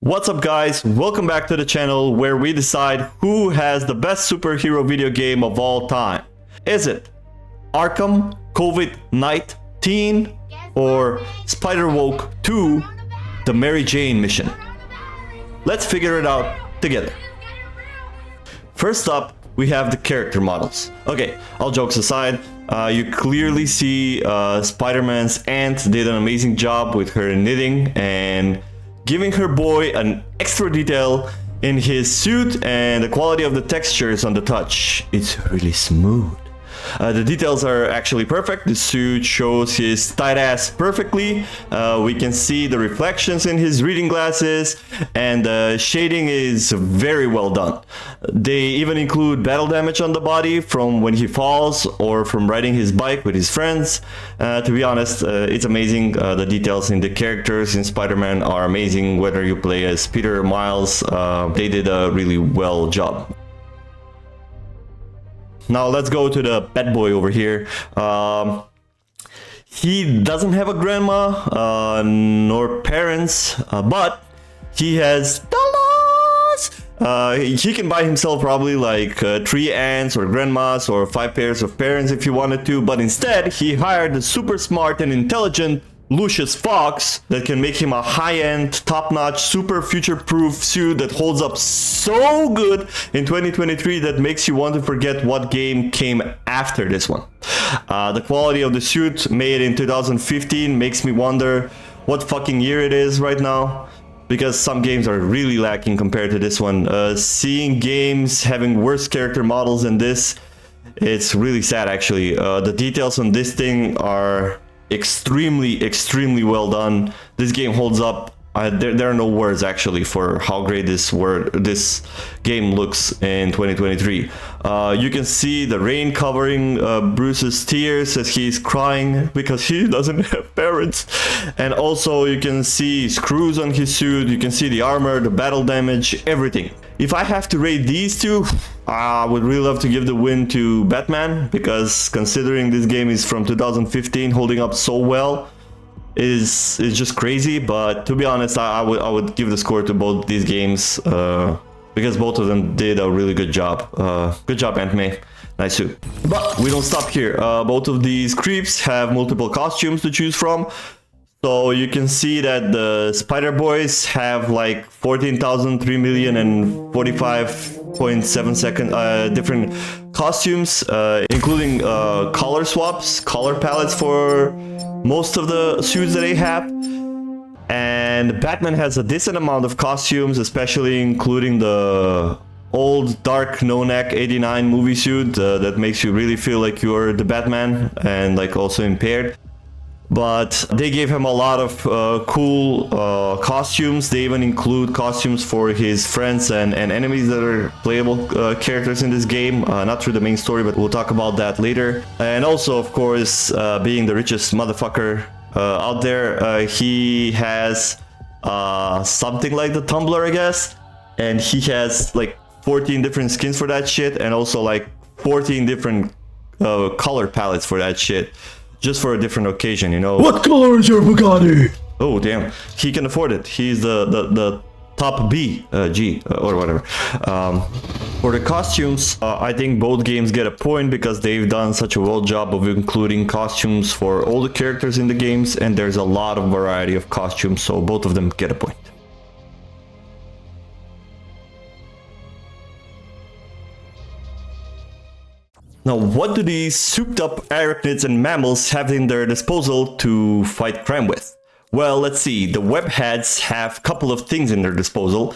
What's up guys, welcome back to the channel where we decide who has the best superhero video game of all time. Is it Arkham, Knight, Teen, or Spider-Woke 2, the Mary Jane mission? Let's figure it out together. First up, we have the character models. Okay, all jokes aside, you clearly see Spider-Man's aunt did an amazing job with her knitting and giving her boy an extra detail in his suit, and the quality of the textures on the touch. It's really smooth. The details are actually perfect. The suit shows his tight ass perfectly. We can see the reflections in his reading glasses, and the shading is very well done. They even include battle damage on the body from when he falls or from riding his bike with his friends. To be honest, it's amazing. The details in the characters in Spider-Man are amazing, whether you play as Peter or Miles. They did a really well job. Now let's go to the bad boy over here. He doesn't have a grandma nor parents, but he has dollars. He can buy himself probably like 3 aunts or grandmas or 5 pairs of parents if he wanted to, but instead he hired a super smart and intelligent Lucius Fox that can make him a high-end, top-notch, super future-proof suit that holds up so good in 2023 that makes you want to forget what game came after this one. The quality of the suit made in 2015 makes me wonder what fucking year it is right now, because some games are really lacking compared to this one. Seeing games having worse character models than this, it's really sad actually. The details on this thing are extremely well done. This game holds up. There are no words actually for how great this game looks in 2023. You can see the rain covering Bruce's tears as he's crying because he doesn't have parents, and also you can see screws on his suit. You can see the armor, the battle damage, everything. If I have to rate these two, I would really love to give the win to Batman, because considering this game is from 2015, holding up so well is just crazy. But to be honest, I would give the score to both these games because both of them did a really good job. Good job, Aunt May. Nice suit. But we don't stop here. Both of these creeps have multiple costumes to choose from. So you can see that the Spider Boys have like 14,003 million and 45.7 second different costumes, including color swaps, color palettes for most of the suits that they have. And Batman has a decent amount of costumes, especially including the old dark no-neck 89 movie suit that makes you really feel like you're the Batman and like also impaired. But they gave him a lot of cool costumes. They even include costumes for his friends and enemies that are playable characters in this game. Not through the main story, but we'll talk about that later. And also, of course, being the richest motherfucker out there, he has something like the Tumblr, I guess. And he has like 14 different skins for that shit, and also like 14 different color palettes for that shit. Just for a different occasion, you know. What color is your Bugatti? Oh damn, he can afford it. He's the top G or whatever. For the costumes, I think both games get a point because they've done such a well job of including costumes for all the characters in the games, and there's a lot of variety of costumes, so both of them get a point. Now, what do these souped-up arachnids and mammals have in their disposal to fight crime with? Well, let's see. The webheads have a couple of things in their disposal.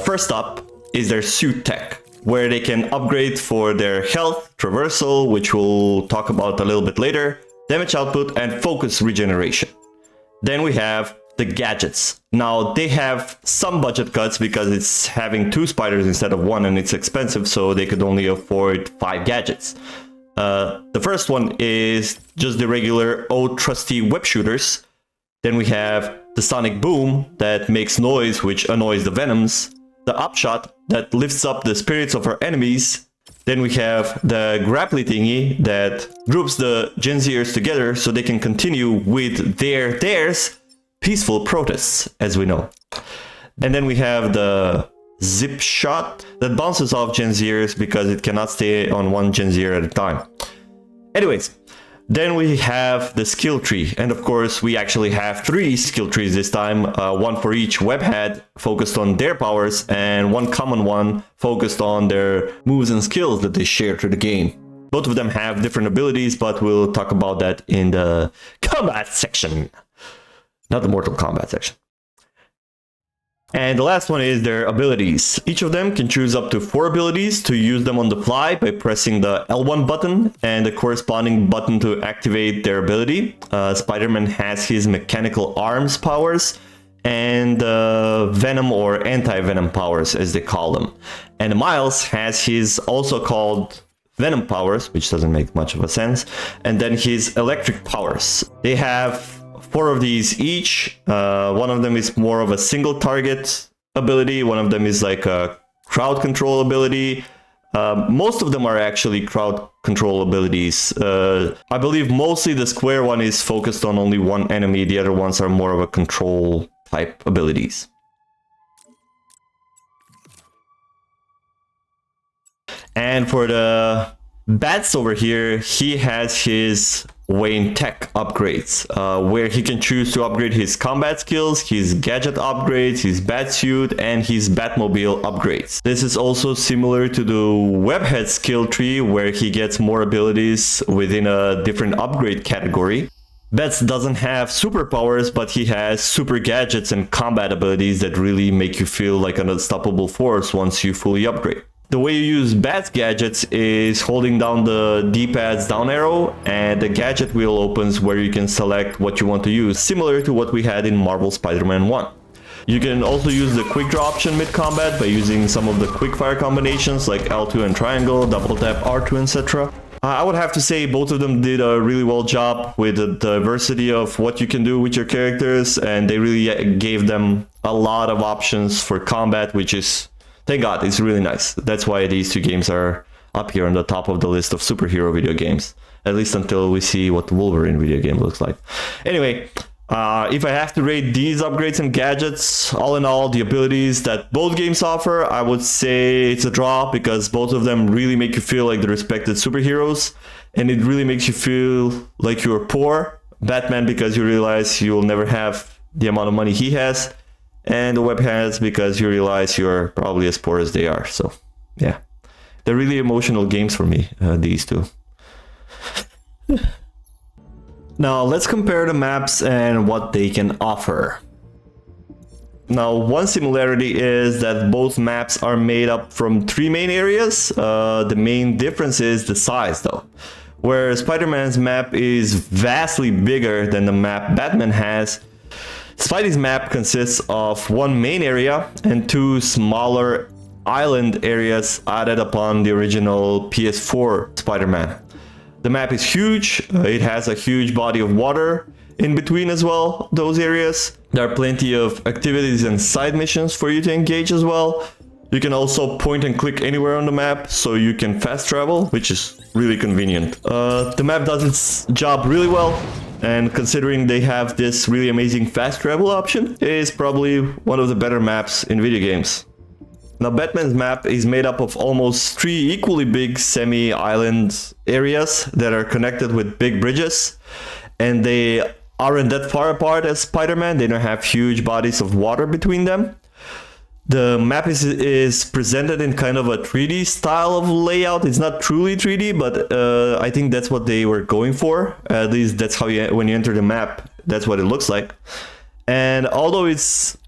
First up is their suit tech, where they can upgrade for their health, traversal, which we'll talk about a little bit later, damage output, and focus regeneration. Then we have the gadgets. Now, they have some budget cuts because it's having 2 spiders instead of 1, and it's expensive, so they could only afford 5 gadgets. The first one is just the regular old trusty web shooters. Then we have the sonic boom that makes noise, which annoys the venoms. The upshot that lifts up the spirits of our enemies. Then we have the grapply thingy that groups the Gen Zers together so they can continue with theirs peaceful protests, as we know. And then we have the zip shot that bounces off Genziers because it cannot stay on one Genzier at a time. Anyways, then we have the skill tree, and of course we actually have 3 skill trees this time, one for each webhead focused on their powers and one common one focused on their moves and skills that they share through the game. Both of them have different abilities, but we'll talk about that in the combat section, not the Mortal Kombat section. And the last one is their abilities. Each of them can choose up to 4 abilities to use them on the fly by pressing the L1 button and the corresponding button to activate their ability. Spider-Man has his mechanical arms powers and venom or anti-venom powers, as they call them. And Miles has his also called venom powers, which doesn't make much of a sense, and then his electric powers. They have 4 of these each. One of them is more of a single target ability. One of them is like a crowd control ability. Most of them are actually crowd control abilities. I believe mostly the square one is focused on only one enemy. The other ones are more of a control type abilities. And for the Bats over here, he has his Wayne Tech upgrades, where he can choose to upgrade his combat skills, his gadget upgrades, his bat suit, and his Batmobile upgrades. This is also similar to the Webhead skill tree, where he gets more abilities within a different upgrade category. Bats doesn't have superpowers, but he has super gadgets and combat abilities that really make you feel like an unstoppable force once you fully upgrade. The way you use Bat's gadgets is holding down the D-pad's down arrow, and the gadget wheel opens where you can select what you want to use, similar to what we had in Marvel Spider-Man 1. You can also use the quick draw option mid-combat by using some of the quick-fire combinations like L2 and triangle, double tap R2, etc. I would have to say both of them did a really well job with the diversity of what you can do with your characters, and they really gave them a lot of options for combat, which is, thank God, it's really nice. That's why these 2 games are up here on the top of the list of superhero video games, at least until we see what the Wolverine video game looks like. Anyway, if I have to rate these upgrades and gadgets, all in all, the abilities that both games offer, I would say it's a draw, because both of them really make you feel like the respected superheroes, and it really makes you feel like you're poor. Batman, because you realize you'll never have the amount of money he has, and the Webheads because you realize you're probably as poor as they are. So yeah, they're really emotional games for me, these 2. Now let's compare the maps and what they can offer. Now, one similarity is that both maps are made up from 3 main areas. The main difference is the size though. Where Spider-Man's map is vastly bigger than the map Batman has, Spidey's map consists of 1 main area and 2 smaller island areas added upon the original PS4 Spider-Man. The map is huge, it has a huge body of water in between as well, those areas. There are plenty of activities and side missions for you to engage as well. You can also point and click anywhere on the map, so you can fast travel, which is really convenient. The map does its job really well, and considering they have this really amazing fast travel option, it is probably one of the better maps in video games. Now, Batman's map is made up of almost 3 equally big semi-island areas that are connected with big bridges, and they aren't that far apart as Spider-Man. They don't have huge bodies of water between them. The map is presented in kind of a 3D style of layout. It's not truly 3D, but I think that's what they were going for. At least that's how when you enter the map, that's what it looks like. And although it's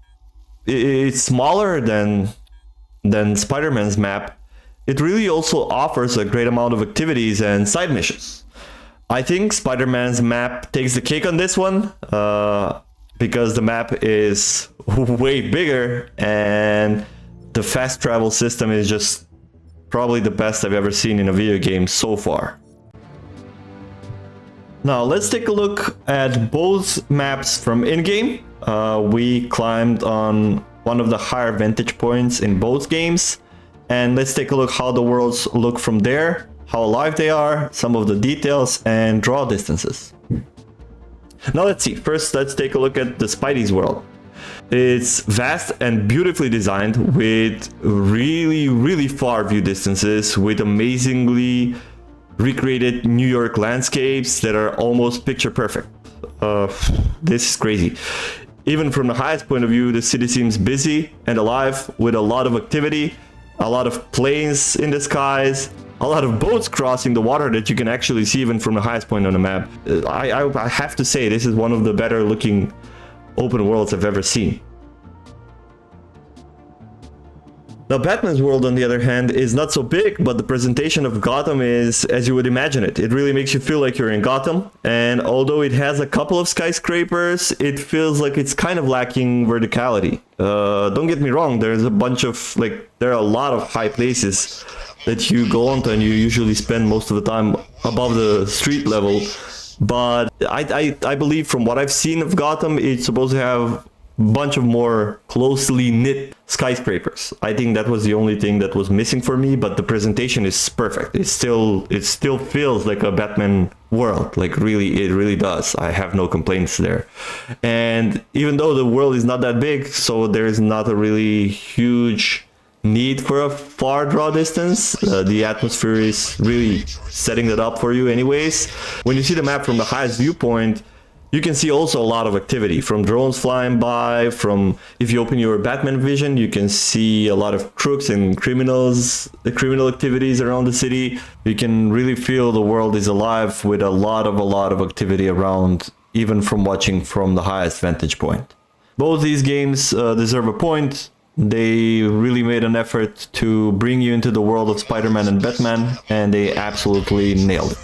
smaller than Spider-Man's map, it really also offers a great amount of activities and side missions. I think Spider-Man's map takes the cake on this one, because the map is way bigger and the fast travel system is just probably the best I've ever seen in a video game so far. Now let's take a look at both maps from in-game. We climbed on one of the higher vantage points in both games, and let's take a look how the worlds look from there, how alive they are, some of the details, and draw distances. Now let's see. First, let's take a look at the Spidey's world. It's vast and beautifully designed with really far view distances, with amazingly recreated New York landscapes that are almost picture perfect. This is crazy. Even from the highest point of view, the city seems busy and alive with a lot of activity, a lot of planes in the skies, a lot of boats crossing the water that you can actually see even from the highest point on the map. I have to say, this is one of the better looking open worlds I've ever seen. Now, Batman's world, on the other hand, is not so big, but the presentation of Gotham is as you would imagine it. It really makes you feel like you're in Gotham, and although it has a couple of skyscrapers, it feels like it's kind of lacking verticality. Don't get me wrong, there's a bunch of, there are a lot of high places that you go onto and you usually spend most of the time above the street level, but I believe from what I've seen of Gotham, it's supposed to have bunch of more closely knit skyscrapers. I think that was the only thing that was missing for me, but the presentation is perfect. It still feels like a Batman world. Like really, it really does. I have no complaints there. And even though the world is not that big, so there's not a really huge need for a far draw distance. The atmosphere is really setting that up for you anyways. When you see the map from the highest viewpoint, you can see also a lot of activity, from drones flying by, from, if you open your Batman vision, you can see a lot of crooks and criminals, the criminal activities around the city. You can really feel the world is alive with a lot of activity around, even from watching from the highest vantage point. Both these games deserve a point. They really made an effort to bring you into the world of Spider-Man and Batman, and they absolutely nailed it.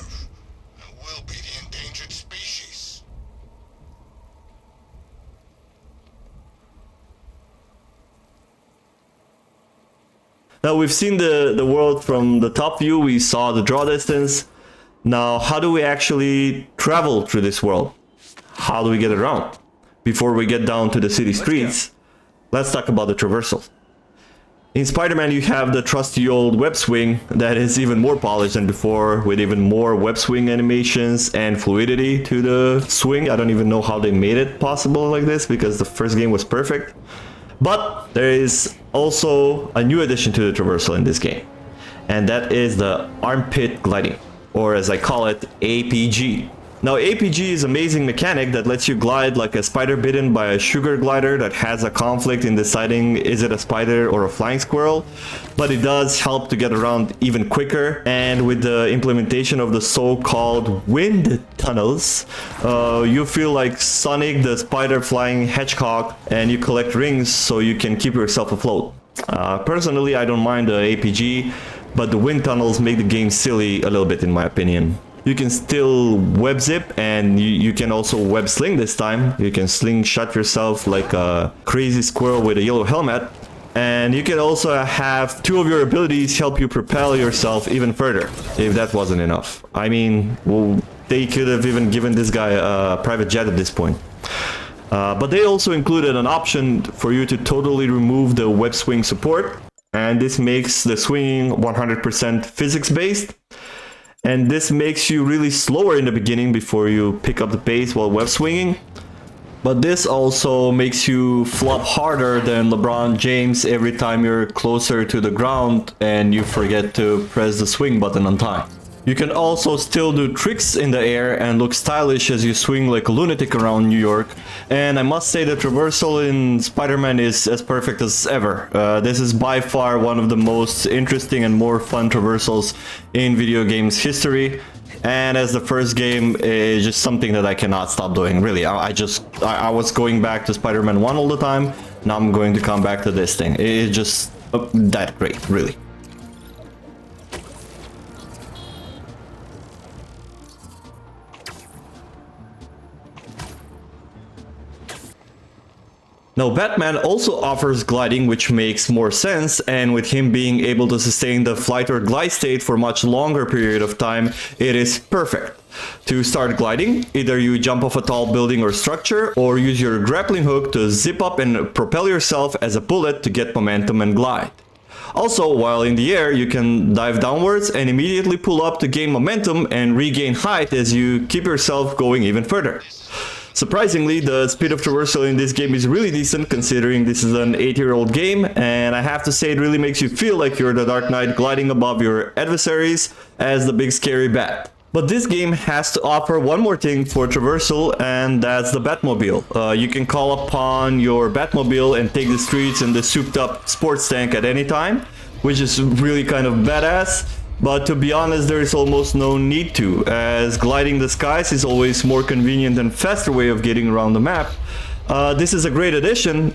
Now we've seen the world from the top view, we saw the draw distance. Now, how do we actually travel through this world? How do we get around? Before we get down to the city streets, let's talk about the traversal. In Spider-Man, you have the trusty old web swing that is even more polished than before, with even more web swing animations and fluidity to the swing. I don't even know how they made it possible like this, because the first game was perfect. But there is also a new addition to the traversal in this game, and that is the armpit gliding, or as I call it, APG. Now, APG is an amazing mechanic that lets you glide like a spider bitten by a sugar glider that has a conflict in deciding is it a spider or a flying squirrel, but it does help to get around even quicker. And with the implementation of the so-called wind tunnels, you feel like Sonic the spider flying hedgehog, and you collect rings so you can keep yourself afloat. Personally, I don't mind the APG, but the wind tunnels make the game silly a little bit in my opinion. You can still web zip, and you can also web sling this time. You can slingshot yourself like a crazy squirrel with a yellow helmet. And you can also have two of your abilities help you propel yourself even further, if that wasn't enough. I mean, well, they could have even given this guy a private jet at this point. But they also included an option for you to totally remove the web swing support. And this makes the swinging 100% physics based. And this makes you really slower in the beginning before you pick up the pace while web swinging. But this also makes you flop harder than LeBron James every time you're closer to the ground and you forget to press the swing button on time. You can also still do tricks in the air and look stylish as you swing like a lunatic around New York. And I must say the traversal in Spider-Man is as perfect as ever. This is by far one of the most interesting and more fun traversals in video games history. And as the first game, is just something that I cannot stop doing, really. I was going back to Spider-Man 1 all the time. Now I'm going to come back to this thing. It's just that great, really. Now, Batman also offers gliding, which makes more sense, and with him being able to sustain the flight or glide state for a much longer period of time, it is perfect. To start gliding, either you jump off a tall building or structure, or use your grappling hook to zip up and propel yourself as a bullet to get momentum and glide. Also, while in the air, you can dive downwards and immediately pull up to gain momentum and regain height as you keep yourself going even further. Surprisingly, the speed of traversal in this game is really decent considering this is an 8-year-old game, and I have to say it really makes you feel like you're the Dark Knight gliding above your adversaries as the big scary bat. But this game has to offer one more thing for traversal, and that's the Batmobile. You can call upon your Batmobile and take the streets in the souped up sports tank at any time, which is really kind of badass. But to be honest, there is almost no need to, as gliding the skies is always more convenient and faster way of getting around the map. This is a great addition,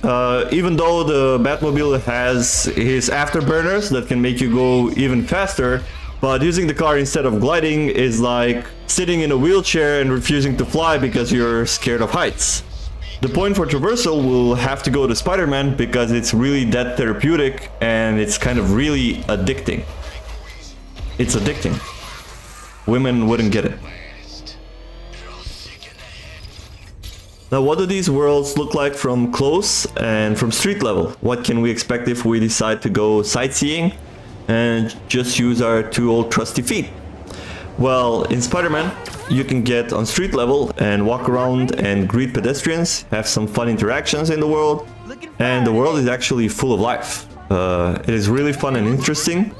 even though the Batmobile has his afterburners that can make you go even faster, but using the car instead of gliding is like sitting in a wheelchair and refusing to fly because you're scared of heights. The point for traversal will have to go to Spiderman because it's really that therapeutic and it's kind of really addicting. It's addicting. Women wouldn't get it. Now, what do these worlds look like from close and from street level? What can we expect if we decide to go sightseeing and just use our 2 old trusty feet? Well, in Spider-Man, you can get on street level and walk around and greet pedestrians, have some fun interactions in the world, and the world is actually full of life. It is really fun and interesting.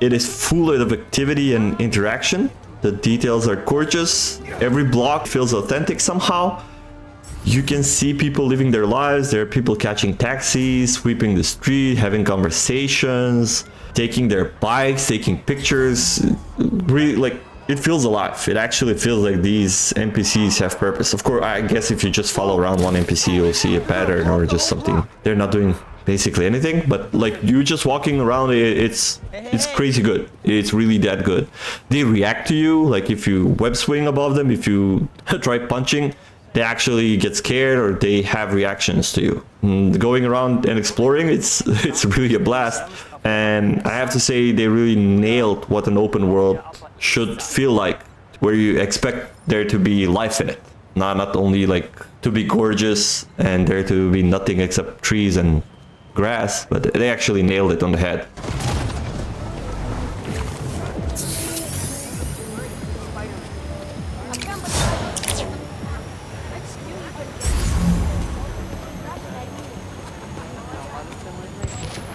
It is full of activity and interaction. The details are gorgeous. Every block feels authentic somehow. You can see people living their lives. There are people catching taxis, sweeping the street, having conversations, taking their bikes, taking pictures. Really, like, it feels alive. It actually feels like these NPCs have purpose. Of course, I guess if you just follow around one NPC, you'll see a pattern or just something. They're not doing basically anything, but like you just walking around, it's crazy good. It's really that good. They react to you, like if you web swing above them, if you try punching, they actually get scared or they have reactions to you. Going around and exploring, it's really a blast. And I have to say they really nailed what an open world should feel like, where you expect there to be life in it. Not only like to be gorgeous and there to be nothing except trees and grass, but they actually nailed it on the head.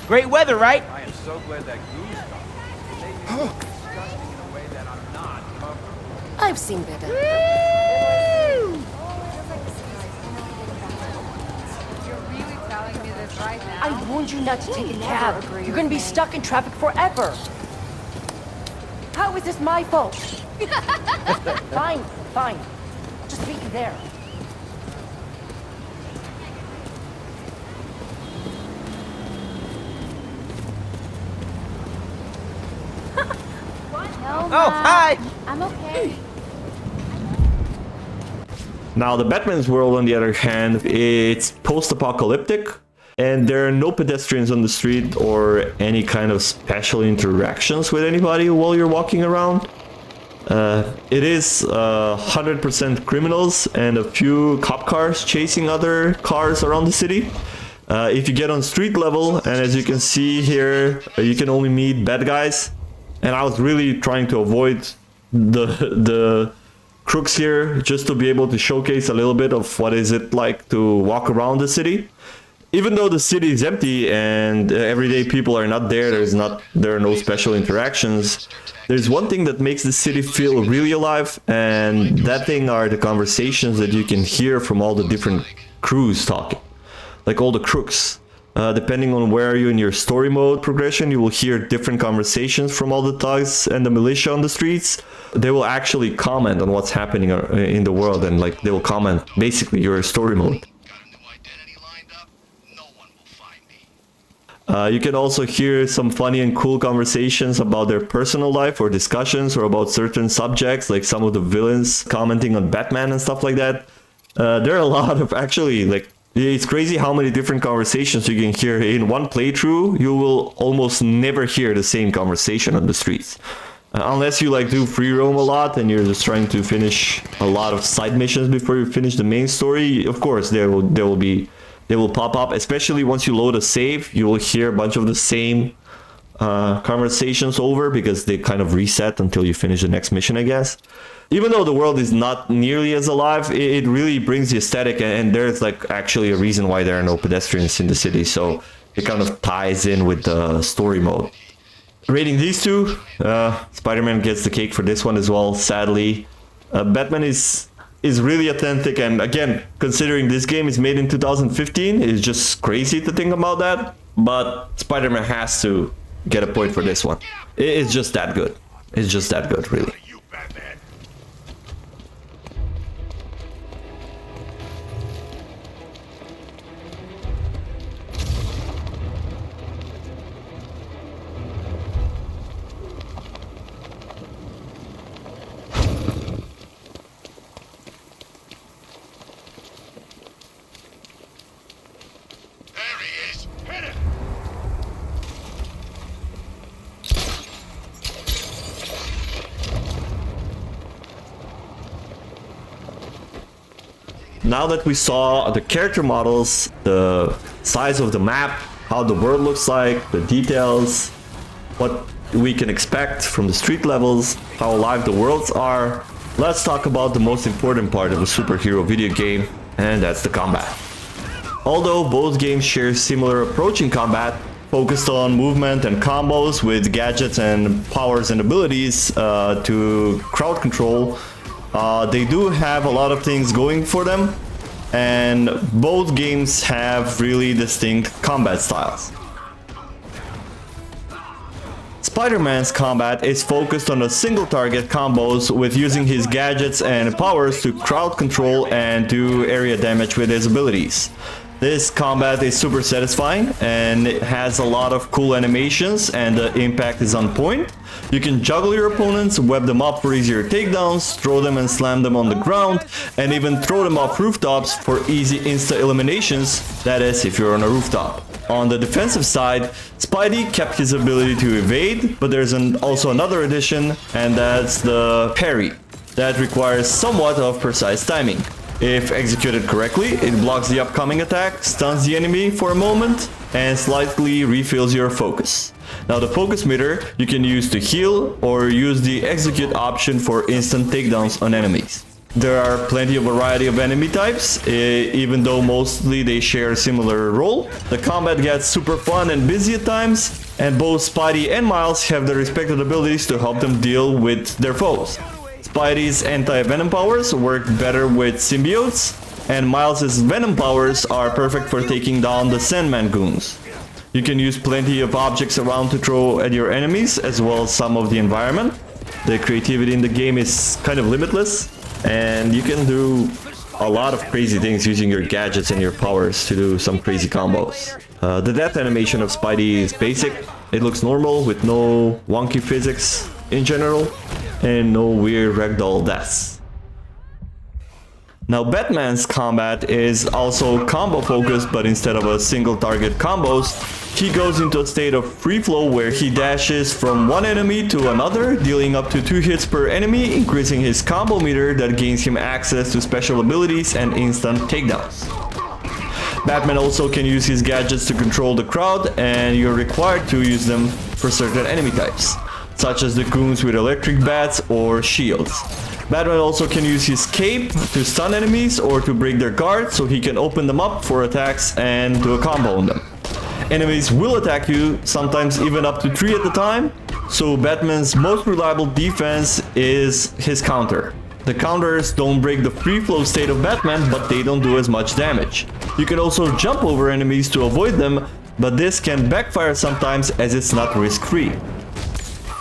Great weather, right? I am so glad that goose got me. Disgusting in a way that I'm not comfortable. I've seen better. You're really telling me this right now? I warned you not to take a cab. You're gonna be stuck in traffic forever. How is this my fault? Fine, fine. Just meet you there. Oh, hi! I'm okay. Now, the Batman's world, on the other hand, it's post-apocalyptic, and there are no pedestrians on the street or any kind of special interactions with anybody while you're walking around. It is 100% criminals and a few cop cars chasing other cars around the city. If you get on street level, and as you can see here, you can only meet bad guys. And I was really trying to avoid the crooks here, just to be able to showcase a little bit of what is it like to walk around the city. Even though the city is empty and everyday people are not there, there are no special interactions. There's one thing that makes the city feel really alive, and that thing are the conversations that you can hear from all the different crews talking, like all the crooks. Depending on where you're in your story mode progression, you will hear different conversations from all the thugs and the militia on the streets. They will actually comment on what's happening in the world, and like they will comment basically your story mode. You can also hear some funny and cool conversations about their personal life or discussions or about certain subjects, like some of the villains commenting on Batman and stuff like that. There are a lot of actually like. It's crazy how many different conversations you can hear. In one playthrough, you will almost never hear the same conversation on the streets. Unless you like do free roam a lot and you're just trying to finish a lot of side missions before you finish the main story. Of course, they will pop up, especially once you load a save. You will hear a bunch of the same conversations over because they kind of reset until you finish the next mission, I guess. Even though the world is not nearly as alive, it really brings the aesthetic, and there's like actually a reason why there are no pedestrians in the city, so it kind of ties in with the story mode. Rating these two, Spider-Man gets the cake for this one as well, sadly. Batman is really authentic, and again, considering this game is made in 2015, it's just crazy to think about that, but Spider-Man has to get a point for this one. It's just that good. It's just that good, really. Now that we saw the character models, the size of the map, how the world looks like, the details, what we can expect from the street levels, how alive the worlds are, let's talk about the most important part of a superhero video game, and that's the combat. Although both games share similar approach in combat, focused on movement and combos with gadgets and powers and abilities to crowd control, they do have a lot of things going for them, and both games have really distinct combat styles. Spider-Man's combat is focused on the single target combos with using his gadgets and powers to crowd control and do area damage with his abilities. This combat is super satisfying and it has a lot of cool animations and the impact is on point. You can juggle your opponents, web them up for easier takedowns, throw them and slam them on the ground, and even throw them off rooftops for easy insta eliminations, that is if you're on a rooftop. On the defensive side, Spidey kept his ability to evade, but there's also another addition, and that's the parry. That requires somewhat of precise timing. If executed correctly, it blocks the upcoming attack, stuns the enemy for a moment, and slightly refills your focus. Now the focus meter you can use to heal or use the execute option for instant takedowns on enemies. There are plenty of variety of enemy types, even though mostly they share a similar role. The combat gets super fun and busy at times, and both Spidey and Miles have their respective abilities to help them deal with their foes. Spidey's anti-venom powers work better with symbiotes, and Miles' venom powers are perfect for taking down the Sandman goons. You can use plenty of objects around to throw at your enemies, as well as some of the environment. The creativity in the game is kind of limitless, and you can do a lot of crazy things using your gadgets and your powers to do some crazy combos. The death animation of Spidey is basic. It looks normal with no wonky physics in general, and no weird ragdoll deaths. Now Batman's combat is also combo focused, but instead of a single target combos, he goes into a state of free flow where he dashes from one enemy to another, dealing up to 2 hits per enemy, increasing his combo meter that gains him access to special abilities and instant takedowns. Batman also can use his gadgets to control the crowd, and you're required to use them for certain enemy types, such as the goons with electric bats or shields. Batman also can use his cape to stun enemies or to break their guard, so he can open them up for attacks and do a combo on them. Enemies will attack you, sometimes even up to 3 at a time, so Batman's most reliable defense is his counter. The counters don't break the free flow state of Batman, but they don't do as much damage. You can also jump over enemies to avoid them, but this can backfire sometimes as it's not risk-free.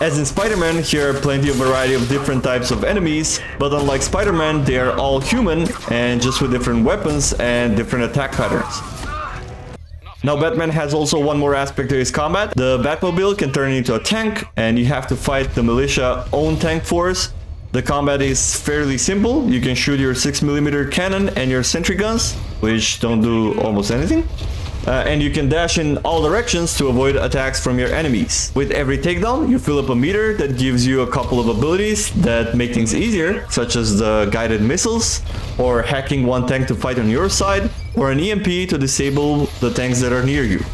As in Spider-Man, here are plenty of variety of different types of enemies, but unlike Spider-Man, they are all human and just with different weapons and different attack patterns. Now Batman has also one more aspect to his combat. The Batmobile can turn into a tank, and you have to fight the militia own tank force. The combat is fairly simple. You can shoot your 6mm cannon and your sentry guns, which don't do almost anything. And you can dash in all directions to avoid attacks from your enemies. With every takedown, you fill up a meter that gives you a couple of abilities that make things easier, such as the guided missiles, or hacking one tank to fight on your side, or an EMP to disable the tanks that are near you.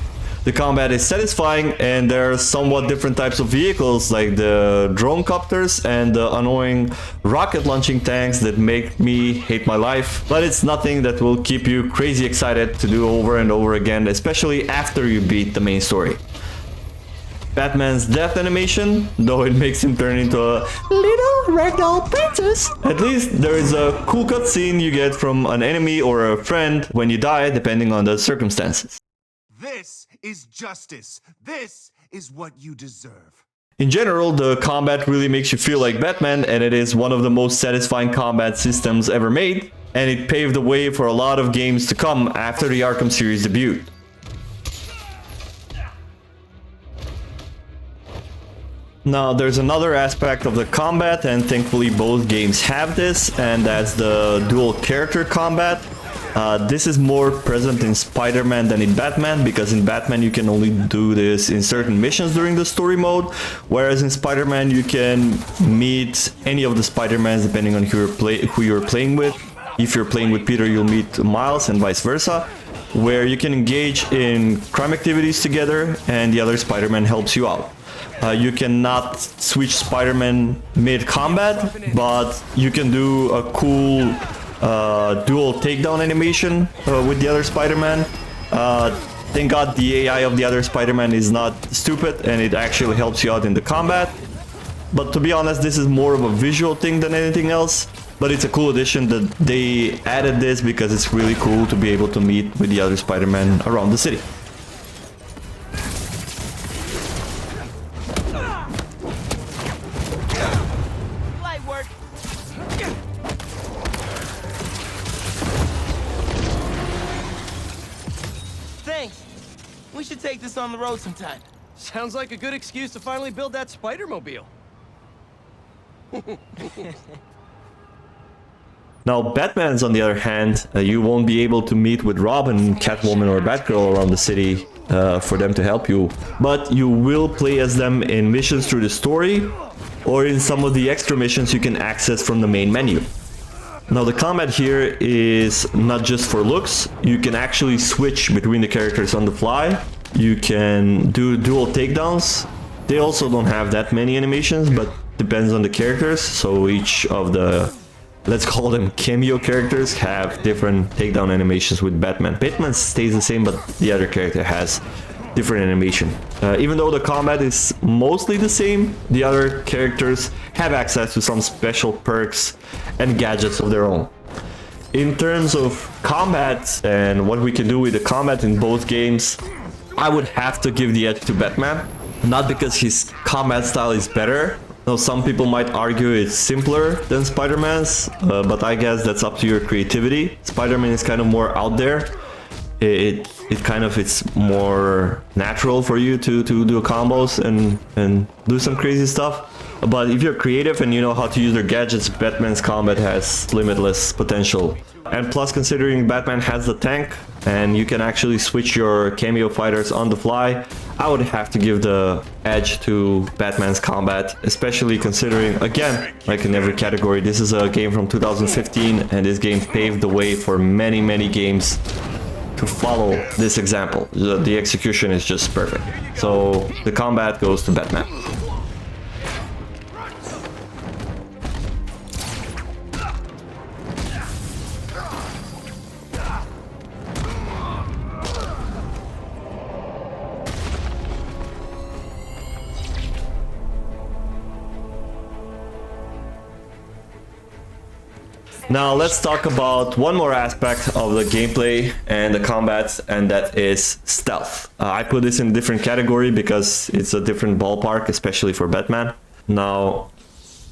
The combat is satisfying, and there are somewhat different types of vehicles like the drone copters and the annoying rocket launching tanks that make me hate my life. But it's nothing that will keep you crazy excited to do over and over again, especially after you beat the main story. Batman's death animation, though it makes him turn into a little ragdoll princess. At least there is a cool cutscene you get from an enemy or a friend when you die, depending on the circumstances. This is justice. This is what you deserve. In general, the combat really makes you feel like Batman, and it is one of the most satisfying combat systems ever made, and it paved the way for a lot of games to come after the Arkham series debuted. Now, there's another aspect of the combat, and thankfully both games have this, and that's the dual character combat. This is more present in Spider-Man than in Batman, because in Batman you can only do this in certain missions during the story mode, whereas in Spider-Man you can meet any of the Spider-Mans depending on who you're playing with. If you're playing with Peter, you'll meet Miles and vice versa, where you can engage in crime activities together and the other Spider-Man helps you out. You cannot switch Spider-Man mid-combat, but you can do a cool dual takedown animation with the other Spider-Man. Thank God the AI of the other Spider-Man is not stupid and it actually helps you out in the combat. But to be honest, this is more of a visual thing than anything else. But it's a cool addition that they added this because it's really cool to be able to meet with the other Spider-Man around the city. We should take this on the road sometime. Sounds like a good excuse to finally build that Spider-Mobile. Now, Batman's on the other hand, you won't be able to meet with Robin, Catwoman or Batgirl around the city for them to help you. But you will play as them in missions through the story, or in some of the extra missions you can access from the main menu. Now, the combat here is not just for looks. You can actually switch between the characters on the fly. You can do dual takedowns. They also don't have that many animations, but depends on the characters. So each of the, let's call them cameo characters, have different takedown animations with Batman. Batman stays the same, but the other character has different animation. Even though the combat is mostly the same, the other characters have access to some special perks and gadgets of their own. In terms of combat and what we can do with the combat in both games, I would have to give the edge to Batman. Not because his combat style is better. Now, some people might argue it's simpler than Spider-Man's, but I guess that's up to your creativity. Spider-Man is kind of more out there. It's more natural for you to do combos and do some crazy stuff. But if you're creative and you know how to use their gadgets, Batman's combat has limitless potential. And plus, considering Batman has the tank and you can actually switch your cameo fighters on the fly, I would have to give the edge to Batman's combat, especially considering, again, like in every category, this is a game from 2015 and this game paved the way for many games to follow this example. The execution is just perfect. So the combat goes to Batman. Now let's talk about one more aspect of the gameplay and the combat, and that is stealth. I put this in a different category because it's a different ballpark, especially for Batman. Now,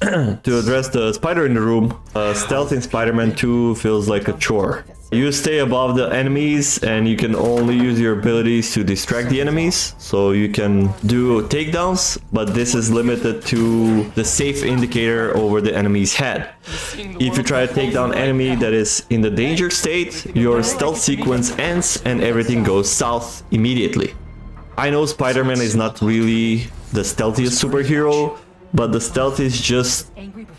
to address the spider in the room, stealth in Spider-Man 2 feels like a chore. You stay above the enemies and you can only use your abilities to distract the enemies. So you can do takedowns, but this is limited to the safe indicator over the enemy's head. If you try to take down an enemy that is in the danger state, your stealth sequence ends and everything goes south immediately. I know Spider-Man is not really the stealthiest superhero, but the stealth is just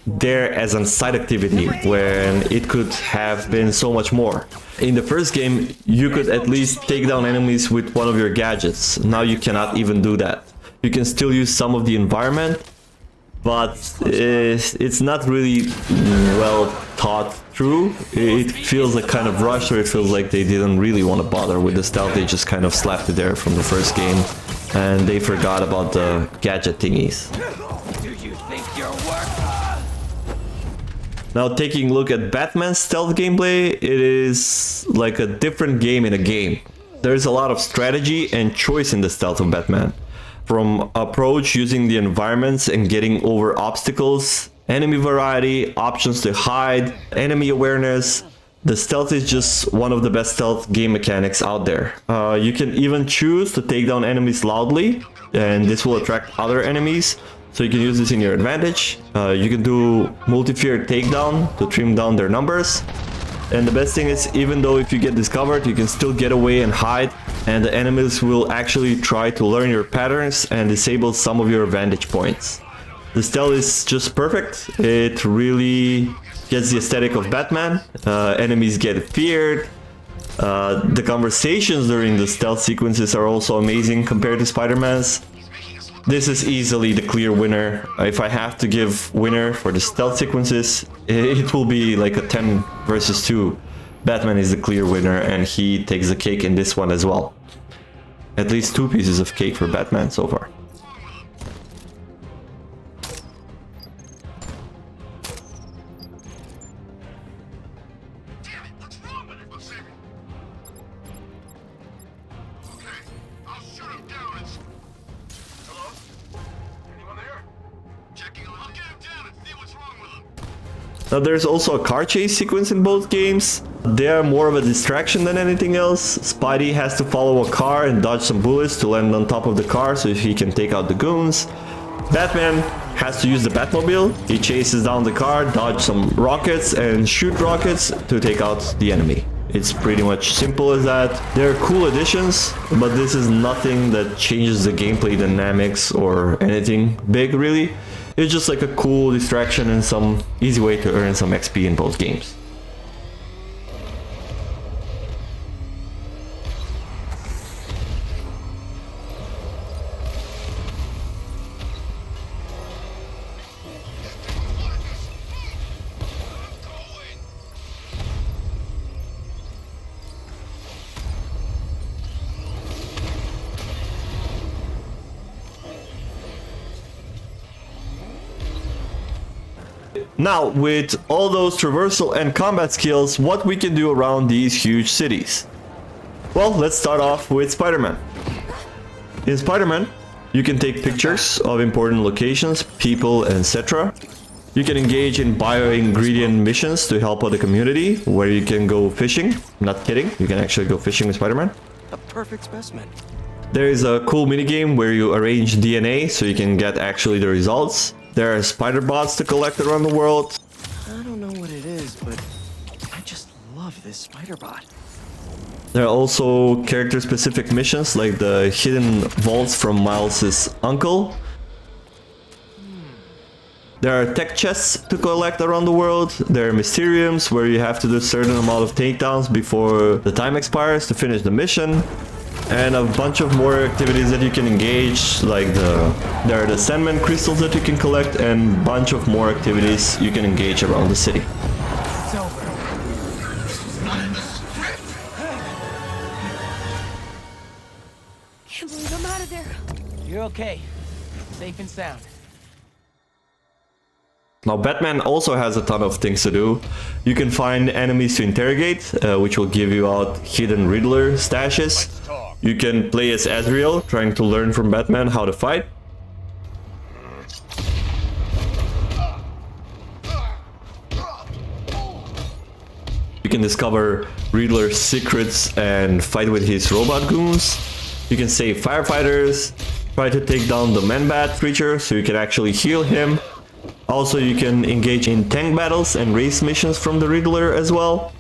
there as a side activity when it could have been so much more. In the first game, you could at least take down enemies with one of your gadgets. Now you cannot even do that. You can still use some of the environment, but it's not really well thought through. It feels like kind of rushed, or it feels like they didn't really want to bother with the stealth. They just kind of slapped it there from the first game, and they forgot about the gadget thingies. Do you think you're worth? Now, taking a look at Batman's stealth gameplay, it is like a different game in a game. There's a lot of strategy and choice in the stealth of Batman. From approach, using the environments and getting over obstacles, enemy variety, options to hide, enemy awareness. The stealth is just one of the best stealth game mechanics out there. You can even choose to take down enemies loudly, and this will attract other enemies. So you can use this in your advantage. You can do multi-fear takedown to trim down their numbers. And the best thing is, even though if you get discovered, you can still get away and hide, and the enemies will actually try to learn your patterns and disable some of your vantage points. The stealth is just perfect. It really gets the aesthetic of Batman. Enemies get feared. The conversations during the stealth sequences are also amazing compared to Spider-Man's. This is easily the clear winner. If I have to give winner for the stealth sequences, it will be like a 10 versus 2. Batman is the clear winner, and he takes the cake in this one as well. At least 2 pieces of cake for Batman so far. Now there's also a car chase sequence in both games. They are more of a distraction than anything else. Spidey has to follow a car and dodge some bullets to land on top of the car so he can take out the goons. Batman has to use the Batmobile. He chases down the car, dodge some rockets and shoot rockets to take out the enemy. It's pretty much simple as that. They're cool additions, but this is nothing that changes the gameplay dynamics or anything big really. It's just like a cool distraction and some easy way to earn some XP in both games. Now, with all those traversal and combat skills, what we can do around these huge cities? Well, let's start off with Spider-Man. In Spider-Man, you can take pictures of important locations, people, etc. You can engage in bio-ingredient missions to help out the community, where you can go fishing. I'm not kidding, you can actually go fishing with Spider-Man. A perfect specimen. There is a cool minigame where you arrange DNA so you can get actually the results. There are spider bots to collect around the world. I don't know what it is, but I just love this spider bot. There are also character-specific missions like the hidden vaults from Miles's uncle. There are tech chests to collect around the world. There are Mysteriums where you have to do a certain amount of takedowns before the time expires to finish the mission. And a bunch of more activities that you can engage, like there are the Sandman crystals that you can collect, and a bunch of more activities you can engage around the city. It's over. Can't believe I'm out of there. You're okay. Safe and sound. Now, Batman also has a ton of things to do. You can find enemies to interrogate, which will give you out hidden Riddler stashes. You can play as Azrael, trying to learn from Batman how to fight. You can discover Riddler's secrets and fight with his robot goons. You can save firefighters, try to take down the Man-Bat creature so you can actually heal him. Also, you can engage in tank battles and race missions from the Riddler as well.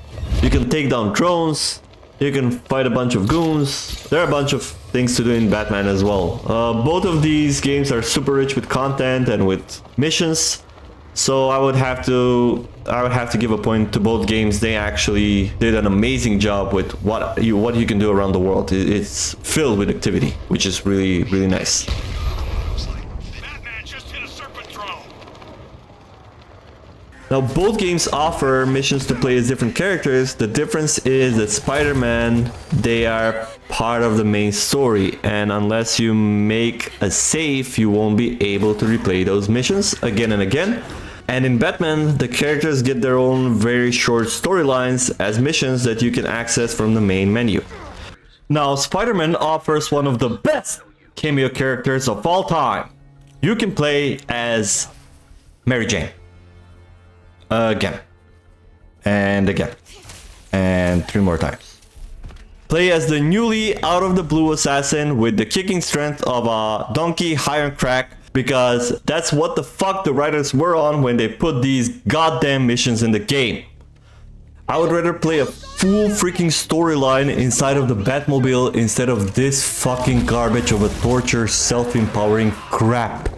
You can take down drones, You can fight a bunch of goons. There are a bunch of things to do in Batman as well. Both of these games are super rich with content and with missions. So I would have to give a point to both games. They actually did an amazing job with what you can do around the world. It's filled with activity, which is really nice. Batman just hit a serpent throne. Now both games offer missions to play as different characters. The difference is that Spider-Man, they are part of the main story, and unless you make a save, you won't be able to replay those missions again and again. And in Batman, the characters get their own very short storylines as missions that you can access from the main menu. Now, Spider-Man offers one of the best cameo characters of all time. You can play as Mary Jane. Again. And again. And 3 more times. Play as the newly out-of-the-blue assassin with the kicking strength of a donkey high on crack, because that's what the fuck the writers were on when they put these goddamn missions in the game. I would rather play a full freaking storyline inside of the Batmobile instead of this fucking garbage of a torture, self-empowering crap.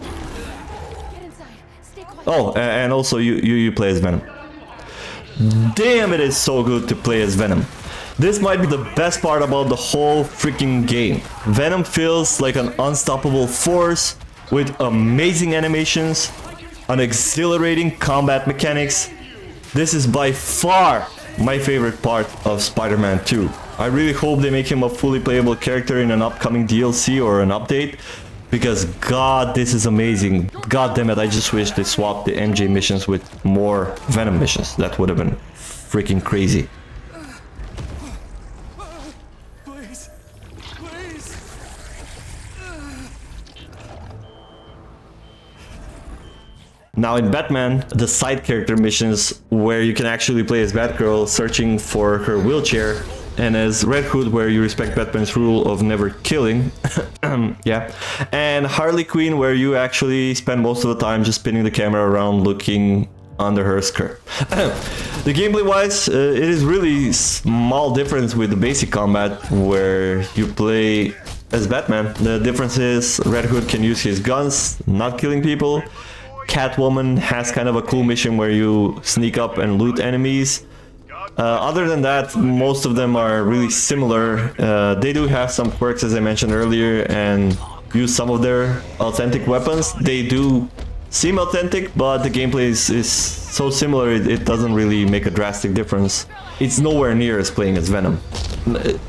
Oh, and also you play as Venom. Damn, it is so good to play as Venom. This might be the best part about the whole freaking game. Venom feels like an unstoppable force with amazing animations, an exhilarating combat mechanics. This is by far my favorite part of Spider-Man 2. I really hope they make him a fully playable character in an upcoming DLC or an update, because god, this is amazing. God damn it, I just wish they swapped the MJ missions with more Venom missions. That would have been freaking crazy. Now in Batman, the side character missions where you can actually play as Batgirl searching for her wheelchair, and as Red Hood where you respect Batman's rule of never killing, yeah, and Harley Quinn where you actually spend most of the time just spinning the camera around looking under her skirt. The gameplay wise, it is really small difference with the basic combat where you play as Batman. The difference is Red Hood can use his guns, not killing people. Catwoman has kind of a cool mission where you sneak up and loot enemies. Other than that, most of them are really similar. They do have some quirks, as I mentioned earlier, and use some of their authentic weapons. They do seem authentic, but the gameplay is so similar it doesn't really make a drastic difference. It's nowhere near as playing as Venom.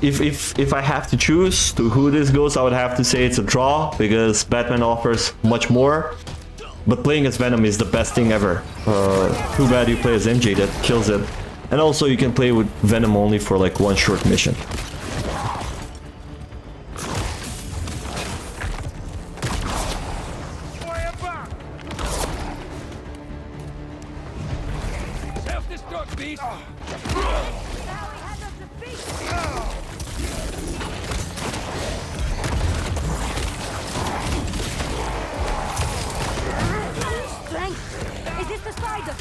If I have to choose to who this goes, I would have to say it's a draw, because Batman offers much more. But playing as Venom is the best thing ever. Too bad you play as MJ, that kills it. And also you can play with Venom only for like one short mission. Self-destruct, beast! Is this the spider?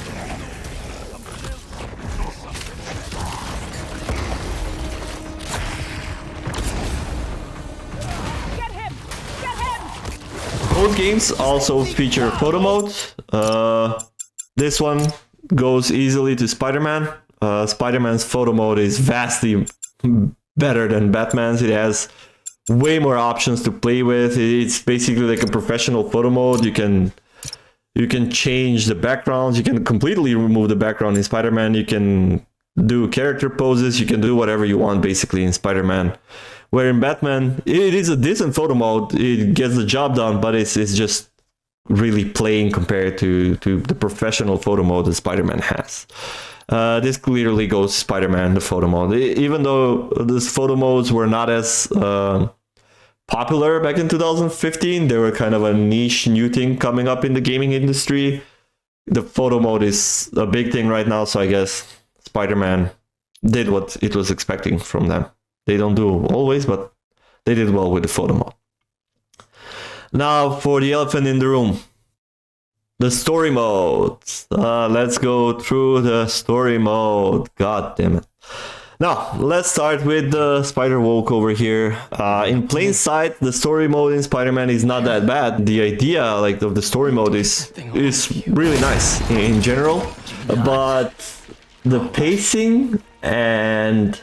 Get him! Get him! Both games also feature photo mode. This one goes easily to Spider-Man. Spider-Man's photo mode is vastly better than Batman's. It has way more options to play with. It's basically like a professional photo mode. You can change the backgrounds. You can completely remove the background in Spider-Man. You can do character poses. You can do whatever you want basically in Spider-Man. Where in Batman, it is a decent photo mode. It gets the job done, but it's just really plain compared to the professional photo mode that Spider-Man has. This clearly goes Spider-Man, the photo mode. Even though these photo modes were not as popular back in 2015, they were kind of a niche new thing coming up in the gaming industry. The photo mode is a big thing right now, so I guess Spider-Man did what it was expecting from them. They don't do always, but they did well with the photo mode. Now for the elephant in the room. The story mode. Let's go through the story mode. God damn it. Now, let's start with the Spider Woke over here. In plain sight, the story mode in Spider-Man is not that bad. The idea, like, of the story mode is really nice in general, but the pacing and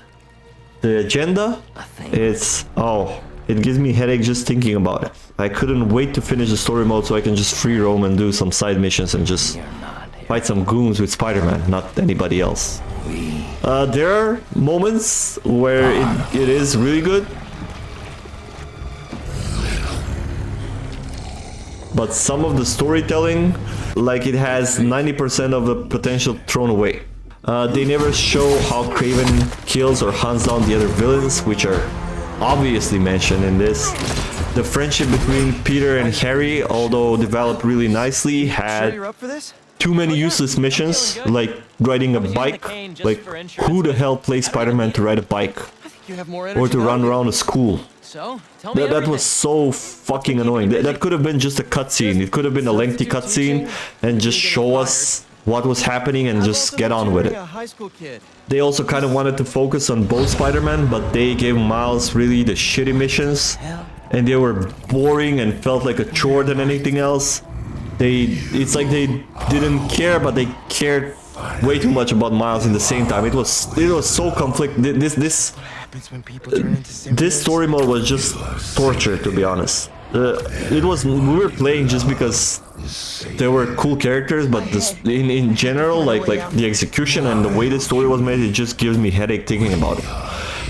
the agenda, it gives me headache just thinking about it. I couldn't wait to finish the story mode so I can just free roam and do some side missions and just fight some goons with Spider-Man, not anybody else. There are moments where it is really good, but some of the storytelling, like, it has 90% of the potential thrown away. They never show how Craven kills or hunts down the other villains, which are obviously mentioned in this. The friendship between Peter and Harry, although developed really nicely, had too many useless missions, like riding a bike. Like, who the hell plays Spider-Man to ride a bike? Or to run around a school? That was so fucking annoying. That could have been just a cutscene. It could have been a lengthy cutscene and just show us what was happening and just get on with it. They also kind of wanted to focus on both Spider-Man, but they gave Miles really the shitty missions. And they were boring and felt like a chore than anything else. It's like they didn't care, but they cared way too much about Miles in the same time. It was so conflicted. This story mode was just torture, to be honest. We were playing just because there were cool characters, but in general, like the execution and the way the story was made, it just gives me headache thinking about it.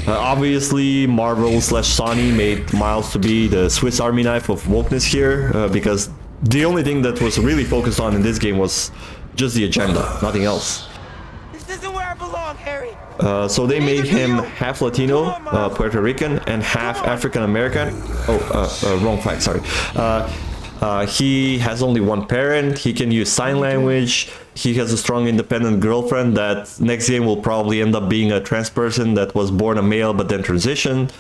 Obviously, Marvel/Sony made Miles to be the Swiss Army knife of wokeness here, because the only thing that was really focused on in this game was just the agenda, nothing else. This isn't where I belong, Harry. So they made him half Latino, Puerto Rican, and half African American. Wrong fact, sorry. He has only one parent, he can use sign language, he has a strong independent girlfriend that next game will probably end up being a trans person that was born a male but then transitioned.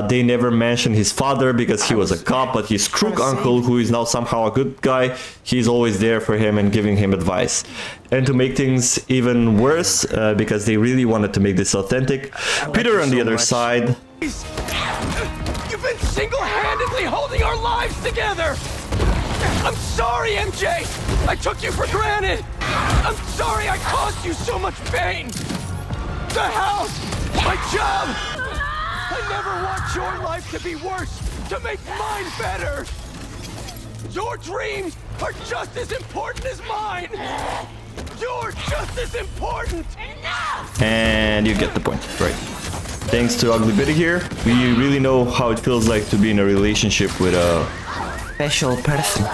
They never mention his father because he was a cop, but his crook uncle, who is now somehow a good guy, he's always there for him and giving him advice. And to make things even worse, because they really wanted to make this authentic, Peter on the other side... You've been single-handedly holding our lives together! I'm sorry, MJ! I took you for granted! I'm sorry I caused you so much pain! The house! My job! I never want your life to be worse, to make mine better! Your dreams are just as important as mine! You're just as important! And you get the point, right? Thanks to Ugly Bitty here, we really know how it feels like to be in a relationship with a special person.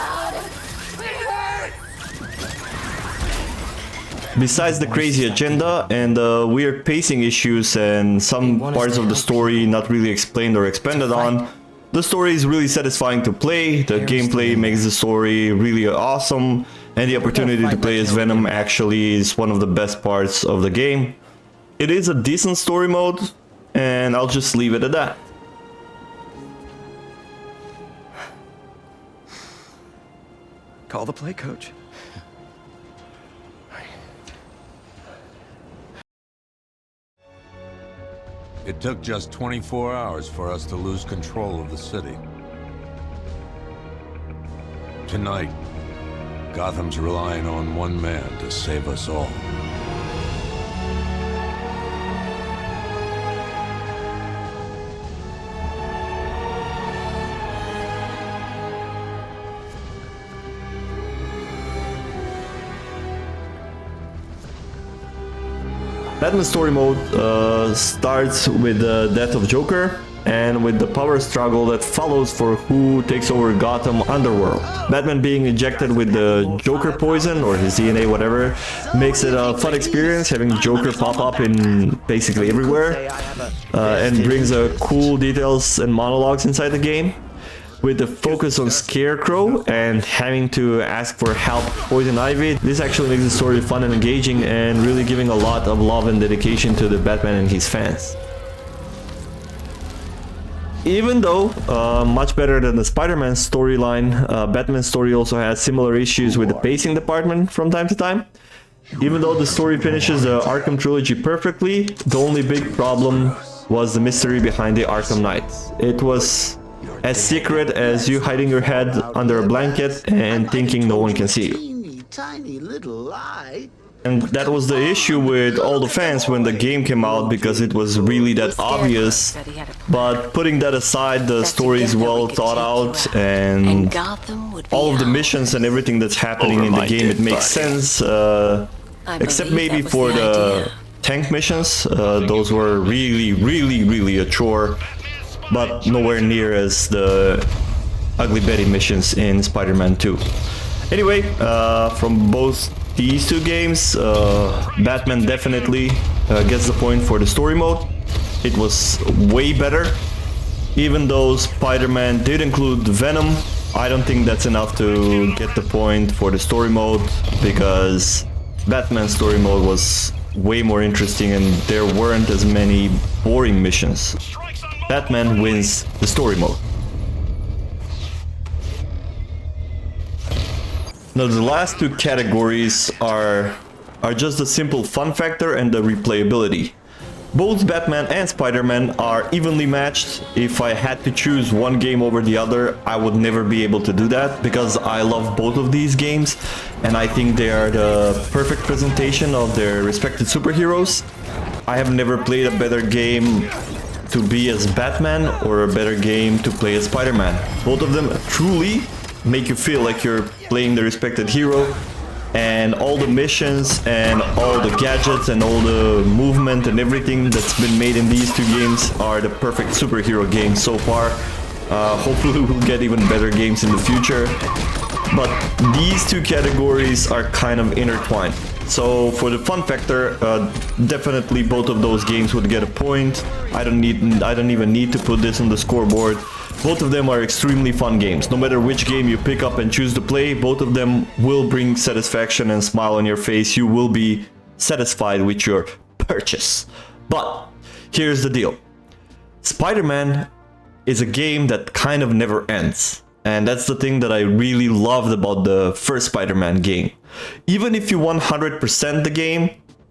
Besides the crazy agenda and weird pacing issues and some parts of the story not really explained or expanded on, the story is really satisfying to play, the gameplay makes the story really awesome, and the opportunity to play as Venom actually is one of the best parts of the game. It is a decent story mode, and I'll just leave it at that. Call the play, coach. It took just 24 hours for us to lose control of the city. Tonight, Gotham's relying on one man to save us all. Batman story mode starts with the death of Joker and with the power struggle that follows for who takes over Gotham Underworld. Batman being injected with the Joker poison, or his DNA, whatever, makes it a fun experience, having Joker pop up in basically everywhere, and brings cool details and monologues inside the game. With the focus on Scarecrow and having to ask for help Poison Ivy, this actually makes the story fun and engaging and really giving a lot of love and dedication to the Batman and his fans. Even though much better than the Spider-Man storyline, Batman's story also has similar issues with the pacing department from time to time. Even though the story finishes the Arkham trilogy perfectly, the only big problem was the mystery behind the Arkham Knight. It was as secret as you hiding your head under a blanket and thinking no one can see you. Tiny little lie. And that was the issue with all the fans when the game came out, because it was really that obvious. But putting that aside, the story is well thought out, and all of the missions and everything that's happening in the game, it makes sense, except maybe for the tank missions. Those were really a chore, but nowhere near as the Ugly Betty missions in Spider-Man 2. Anyway, from both these two games, Batman definitely gets the point for the story mode. It was way better. Even though Spider-Man did include Venom, I don't think that's enough to get the point for the story mode, because Batman's story mode was way more interesting and there weren't as many boring missions. Batman wins the story mode. Now the last two categories are just the simple fun factor and the replayability. Both Batman and Spider-Man are evenly matched. If I had to choose one game over the other, I would never be able to do that, because I love both of these games and I think they are the perfect presentation of their respected superheroes. I have never played a better game to be as Batman or a better game to play as Spider-Man. Both of them truly make you feel like you're playing the respected hero, and all the missions and all the gadgets and all the movement and everything that's been made in these two games are the perfect superhero games so far. Hopefully we'll get even better games in the future, but these two categories are kind of intertwined. So for the fun factor, definitely both of those games would get a point. I don't even need to put this on the scoreboard. Both of them are extremely fun games. No matter which game you pick up and choose to play, both of them will bring satisfaction and smile on your face. You will be satisfied with your purchase. But here's the deal. Spider-Man is a game that kind of never ends. And that's the thing that I really loved about the first Spider-Man game. Even if you 100% the game,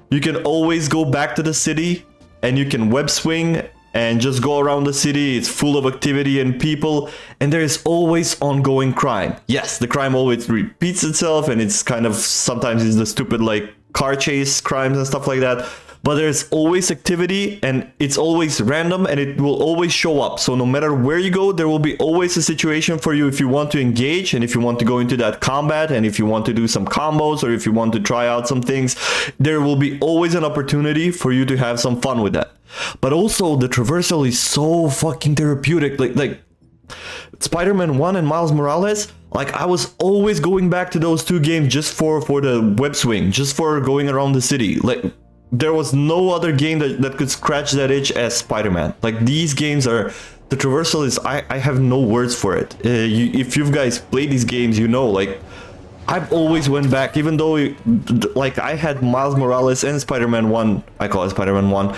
you can always go back to the city and you can web swing and just go around the city. It's full of activity and people, and there is always ongoing crime. Yes, the crime always repeats itself, and it's kind of, sometimes it's the stupid like car chase crimes and stuff like that, but there's always activity and it's always random and it will always show up. So no matter where you go, there will be always a situation for you if you want to engage, and if you want to go into that combat, and if you want to do some combos, or if you want to try out some things, there will be always an opportunity for you to have some fun with that. But also the traversal is so fucking therapeutic. Like Spider-Man 1 and Miles Morales, like I was always going back to those two games just for the web swing, just for going around the city. Like there was no other game that could scratch that itch as Spider-Man. Like these games are, the traversal is, I have no words for it. If you guys play these games, you know, like I've always went back, even though like I had Miles Morales and Spider-Man 1, I call it Spider-Man 1,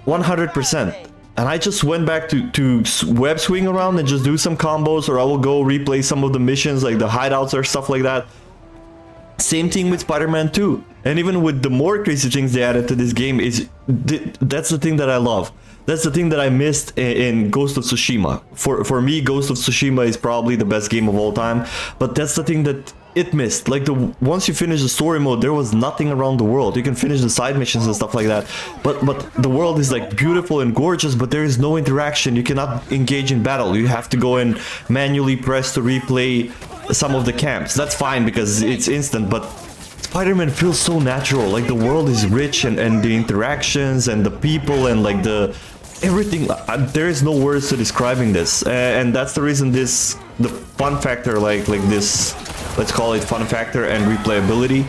100%, and I just went back to web swing around and just do some combos, or I will go replay some of the missions like the hideouts or stuff like that. Same thing with Spider-Man 2, and even with the more crazy things they added to this game, that's the thing that I love. That's the thing that I missed in Ghost of Tsushima. For me, Ghost of Tsushima is probably the best game of all time, but that's the thing that it missed. Like once you finish the story mode, there was nothing around the world. You can finish the side missions and stuff like that, but the world is like beautiful and gorgeous, but there is no interaction. You cannot engage in battle. You have to go and manually press to replay some of the camps. That's fine because it's instant, but Spider-Man feels so natural. Like the world is rich, and the interactions and the people and like the everything. There is no words to describing this, and that's the reason the fun factor, like this, let's call it fun factor and replayability,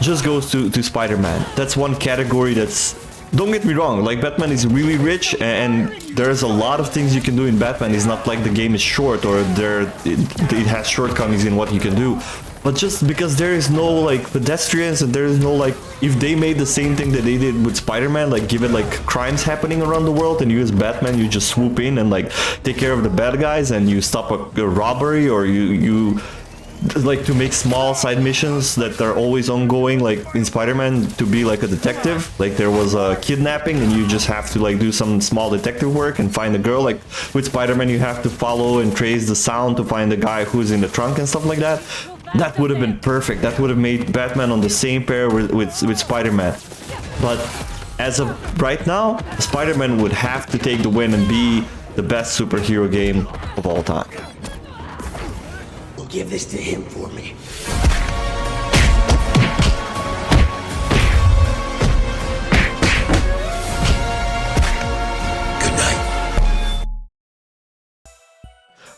just goes to Spider-Man. That's one category that's, don't get me wrong, like Batman is really rich and there's a lot of things you can do in Batman. It's not like the game is short or it has shortcomings in what you can do. But just because there is no like pedestrians, and there is no like, if they made the same thing that they did with Spider-Man, like give it like crimes happening around the world, and you as Batman, you just swoop in and like take care of the bad guys and you stop a robbery, or you like to make small side missions that are always ongoing, like in Spider-Man, to be like a detective. Like there was a kidnapping and you just have to like do some small detective work and find a girl. Like with Spider-Man you have to follow and trace the sound to find the guy who's in the trunk and stuff like that. That would have been perfect. That would have made Batman on the same pair with Spider-Man. But as of right now, Spider-Man would have to take the win and be the best superhero game of all time. Well, give this to him for me. Good night.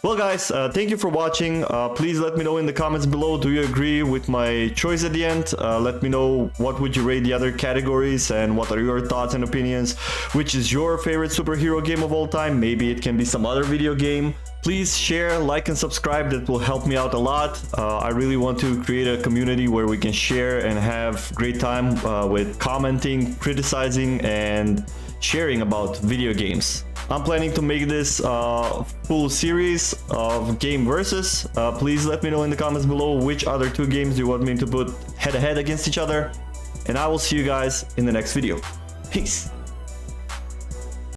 Well guys, thank you for watching. Please let me know in the comments below, do you agree with my choice at the end? Let me know what would you rate the other categories and what are your thoughts and opinions. Which is your favorite superhero game of all time? Maybe it can be some other video game. Please share, like and subscribe, that will help me out a lot. I really want to create a community where we can share and have great time with commenting, criticizing and sharing about video games. I'm planning to make this full series of game versus. Please let me know in the comments below which other two games you want me to put head to head against each other. And I will see you guys in the next video. Peace.